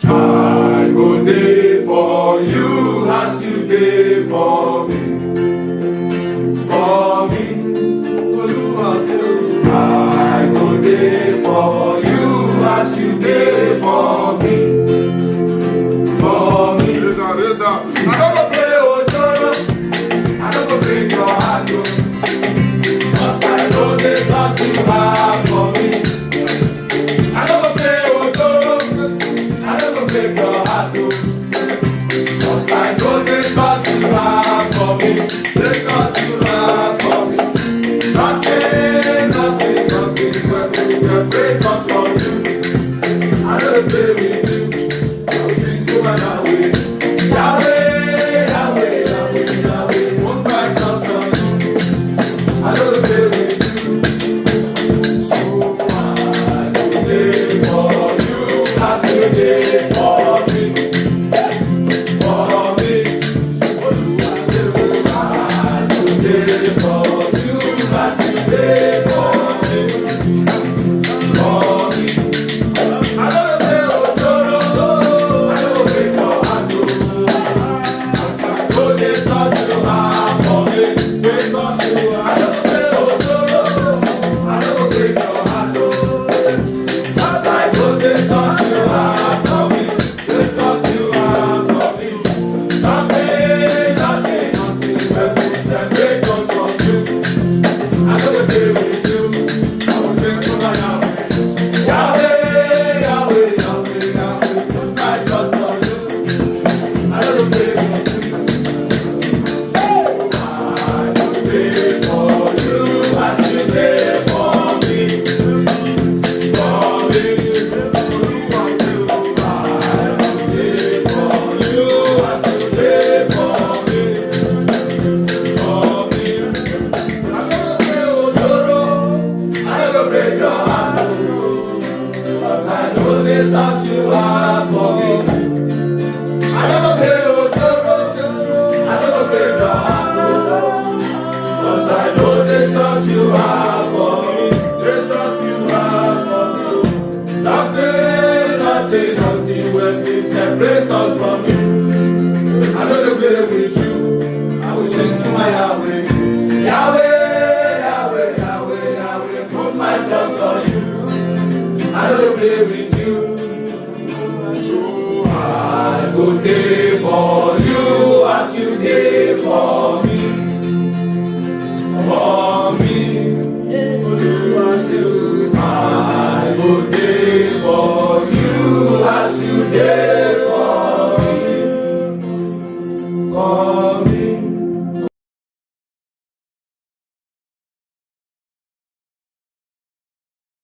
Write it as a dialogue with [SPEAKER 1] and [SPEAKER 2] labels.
[SPEAKER 1] I go there for you as you there for me. For me, I go there for you as you there for me. For me, I don't play Ojoro, I don't break your heart, cause I know the thought you have for me. I don't play Ojoro, I don't break your heart, cause I know the thought you have for me. The thought you have for me. Nothing, nothing, nothing will separate us from you. I don't play with you, I will sing to my way. Yahweh, Yahweh, Yahweh, Yahweh, put my trust on you. I don't play with you. So I will live for you as you live for me. For me. I will live for you as you live for me. For me. I don't play Ojoro, I don't break your heart, cause I know the thought you have for me. The thought you have. I don't play Ojoro, I don't break your heart, cause I know the thought you have for me. The thought you have for me. Nothing, nothing, nothing will separate us from you. I don't play with you, I will sing to my Yahweh. Yahweh, Yahweh, Yahweh, Yahweh, put my trust on you. I don't play with you. I will pay for you as you pay for me. For me. I will pay for you as you pay for me. For me. I don't play Ojoro, I don't break your heart, cause I know the thoughts you have for me. I never play Ojoro, I never break your heart, cause I know the thoughts you have for me. The thoughts you have for me. Nothing, nothing, nothing will separate us from you. I don't play with you, I will sing to my Yahweh. Yahweh, Yahweh, Yahweh, Yahweh, put my trust on you. I don't play with you, so I go there.